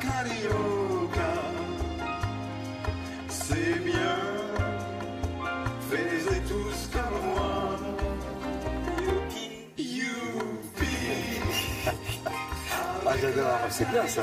carioca. C'est bien, faites tous comme moi. Youpi, youpi. Ah, j'adore, c'est bien ça,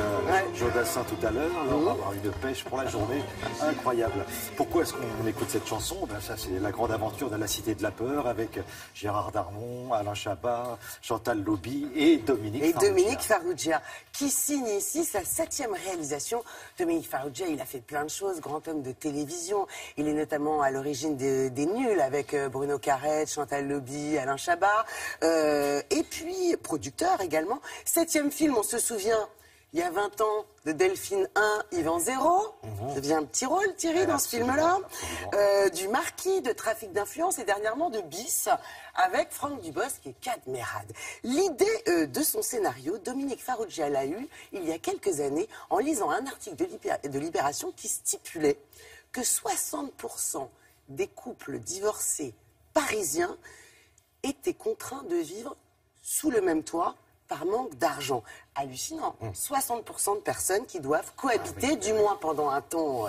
Jodassin tout à l'heure, on va avoir une pêche pour la journée incroyable. Pourquoi est-ce qu'on écoute cette chanson? Ben ça, c'est la grande aventure de la Cité de la Peur avec Gérard Darmon, Alain Chabat, Chantal Lauby et Dominique Farrugia. Dominique Farrugia, qui signe ici sa 7e réalisation. Dominique Farrugia, il a fait plein de choses, grand homme de télévision. Il est notamment à l'origine des Nuls avec Bruno Carrette, Chantal Lauby, Alain Chabat. Et puis, producteur également. 7e film, on se souvient, il y a 20 ans, de Delphine 1, Yvan 0. Ça devient un petit rôle, Thierry, dans ce film-là. Du Marquis, de Trafic d'influence et dernièrement de Bis, avec Franck Dubosc et Kad Merad. L'idée de son scénario, Dominique Farrugia l'a eu il y a quelques années en lisant un article de Libération qui stipulait que 60% des couples divorcés parisiens étaient contraints de vivre sous le même toit par manque d'argent. Hallucinant. 60% de personnes qui doivent cohabiter, du moins pendant un temps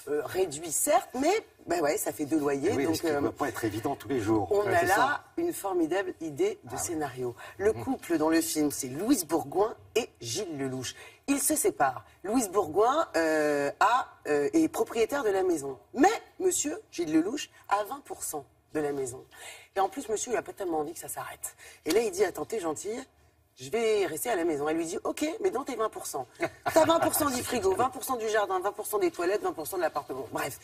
réduit, certes, mais ben ouais, ça fait 2 loyers. Oui, donc, ce qui ne doit pas être évident tous les jours. On a là une formidable idée de scénario. Le couple dans le film, c'est Louise Bourgoin et Gilles Lelouch. Ils se séparent. Louise Bourgoin est propriétaire de la maison. Mais monsieur Gilles Lelouch a 20% de la maison. Et en plus, monsieur, il n'a pas tellement envie que ça s'arrête. Et là, il dit, attends, t'es gentille, je vais rester à la maison. Elle lui dit, ok, mais dans tes 20%. T'as 20% du frigo, 20% du jardin, 20% des toilettes, 20% de l'appartement. Bref,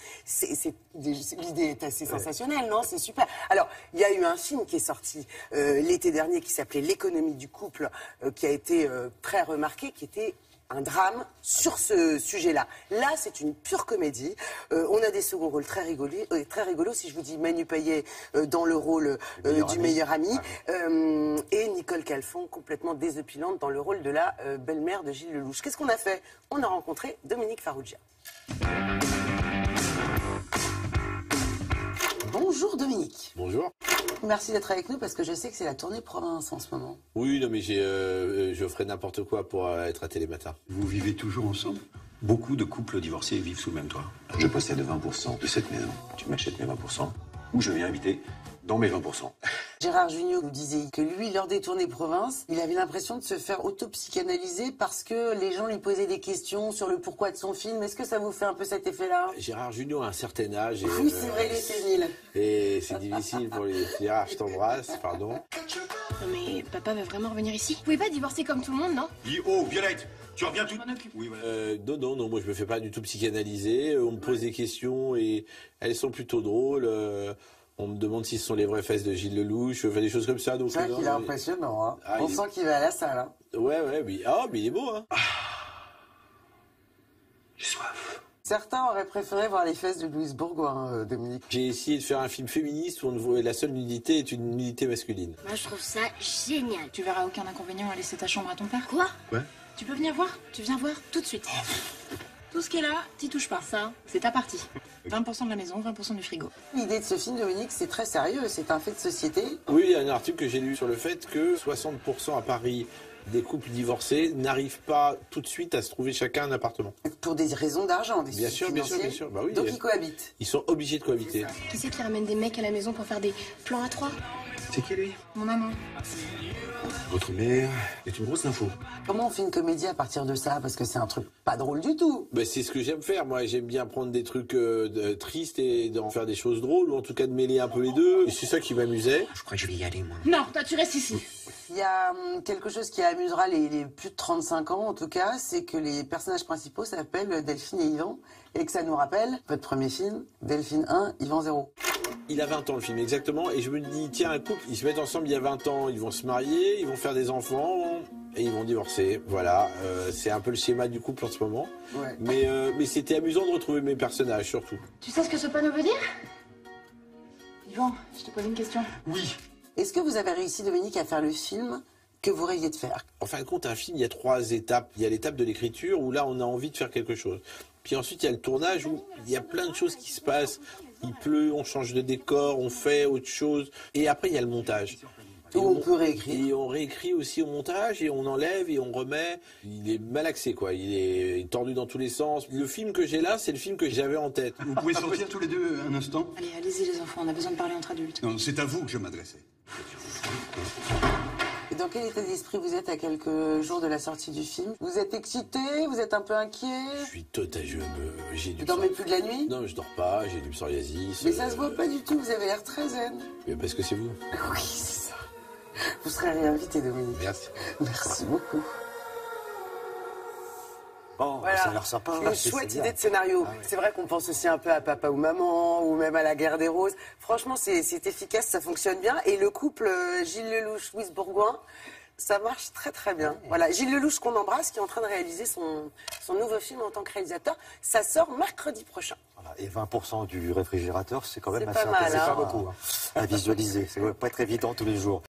l'idée est assez sensationnelle, non? C'est super. Alors, il y a eu un film qui est sorti l'été dernier qui s'appelait L'économie du couple, qui a été très remarqué, qui était un drame sur ce sujet-là. Là, c'est une pure comédie. On a des seconds rôles très rigolos. Si je vous dis Manu Payet dans le rôle du meilleur ami, et Nicole Calfon, complètement désopilante, dans le rôle de la belle-mère de Gilles Lelouch. Qu'est-ce qu'on a fait? On a rencontré Dominique Farrugia. Bonjour Dominique. Bonjour. Merci d'être avec nous parce que je sais que c'est la tournée province en ce moment. Oui, non mais je ferai n'importe quoi pour être à Télématin. Vous vivez toujours ensemble? Beaucoup de couples divorcés vivent sous le même toit. Je possède 20% de cette maison. Tu m'achètes mes 20% ou je viens habiter dans mes 20%. Gérard Jugnot nous disait que lui, lors des tournées province, il avait l'impression de se faire autopsychanalyser parce que les gens lui posaient des questions sur le pourquoi de son film. Est-ce que ça vous fait un peu cet effet-là? Gérard Jugnot a un certain âge. Et, oui, c'est vrai, il est sénile. Et c'est difficile pour lui dire, ah, je t'embrasse, pardon. Non mais papa va vraiment revenir ici? Vous pouvez pas divorcer comme tout le monde, non? Dis, oh, Violette, tu reviens tout... Oui, voilà. Non, moi je me fais pas du tout psychanalyser. On me pose des questions et elles sont plutôt drôles. On me demande si ce sont les vraies fesses de Gilles Lelouch, je fais des choses comme ça. C'est vrai qu'il est impressionnant, hein. On sent qu'il va à la salle, hein. Ouais, mais il est beau, hein. J'ai soif. Certains auraient préféré voir les fesses de Louise Bourgoin, Dominique. J'ai essayé de faire un film féministe où la seule nudité est une nudité masculine. Moi je trouve ça génial. Tu verras aucun inconvénient à laisser ta chambre à ton père? Quoi? Ouais. Tu peux venir voir? Tu viens voir tout de suite. Tout ce qui est là, t'y touches pas. Ça, c'est ta partie. 20% de la maison, 20% du frigo. L'idée de ce film, Dominique, c'est très sérieux, c'est un fait de société. Oui, il y a un article que j'ai lu sur le fait que 60% à Paris des couples divorcés n'arrivent pas tout de suite à se trouver chacun un appartement. Pour des raisons d'argent, des bien sûr. Bah oui, donc ils cohabitent. Ils sont obligés de cohabiter. Qui c'est qui ramène des mecs à la maison pour faire des plans à 3? C'est qui lui? Mon maman. Votre mère est une grosse info. Comment on fait une comédie à partir de ça? Parce que c'est un truc pas drôle du tout. Bah, c'est ce que j'aime faire. Moi, j'aime bien prendre des trucs tristes et d'en faire des choses drôles, ou en tout cas de mêler un peu les deux. Et c'est ça qui m'amusait. Je crois que je vais y aller, moi. Non, toi tu restes ici. Il y a quelque chose qui amusera les plus de 35 ans, en tout cas, c'est que les personnages principaux s'appellent Delphine et Yvan, et que ça nous rappelle votre premier film, Delphine 1, Yvan 0. Il a 20 ans le film, exactement, et je me dis, tiens, un couple, ils se mettent ensemble il y a 20 ans, ils vont se marier, ils vont faire des enfants, et ils vont divorcer. Voilà, c'est un peu le schéma du couple en ce moment. Ouais. Mais c'était amusant de retrouver mes personnages, surtout. Tu sais ce que ce panneau veut dire? Yvan, je te pose une question. Oui. Est-ce que vous avez réussi, Dominique, à faire le film que vous rêviez de faire? En fin de compte, un film, il y a 3 étapes. Il y a l'étape de l'écriture, où là, on a envie de faire quelque chose. Puis ensuite, il y a le tournage, où il y a plein de choses qui se passent. Il pleut, on change de décor, on fait autre chose. Et après, il y a le montage. Où on peut réécrire. Et on réécrit aussi au montage, et on enlève, et on remet. Il est malaxé, quoi. Il est tordu dans tous les sens. Le film que j'ai là, c'est le film que j'avais en tête. Vous pouvez sortir tous les deux un instant? Allez, allez-y les enfants, on a besoin de parler entre adultes. Non, c'est à vous que je m'adressais. Et dans quel état d'esprit vous êtes à quelques jours de la sortie du film? Vous êtes excité? Vous êtes un peu inquiet? Je suis total, j'ai du Vous dormez plus de la nuit? Non, je dors pas, j'ai du psoriasis. Mais ça se voit pas du tout, vous avez l'air très zen. Mais parce que c'est vous. Oui, c'est ça. Vous serez réinvité, Dominique. Merci. Merci beaucoup. Bon, Voilà, ça a l'air sympa. une c'est chouette bien. idée de scénario. Ah oui. C'est vrai qu'on pense aussi un peu à Papa ou Maman, ou même à La Guerre des Roses. Franchement, c'est efficace, ça fonctionne bien. Et le couple Gilles Lelouch, Louise Bourgoin, ça marche très très bien. Voilà, Gilles Lelouch qu'on embrasse, qui est en train de réaliser son nouveau film en tant que réalisateur. Ça sort mercredi prochain. Voilà. Et 20% du réfrigérateur, c'est quand même C'est assez pas mal, intéressant hein. à visualiser. Ça ne va pas être évident tous les jours.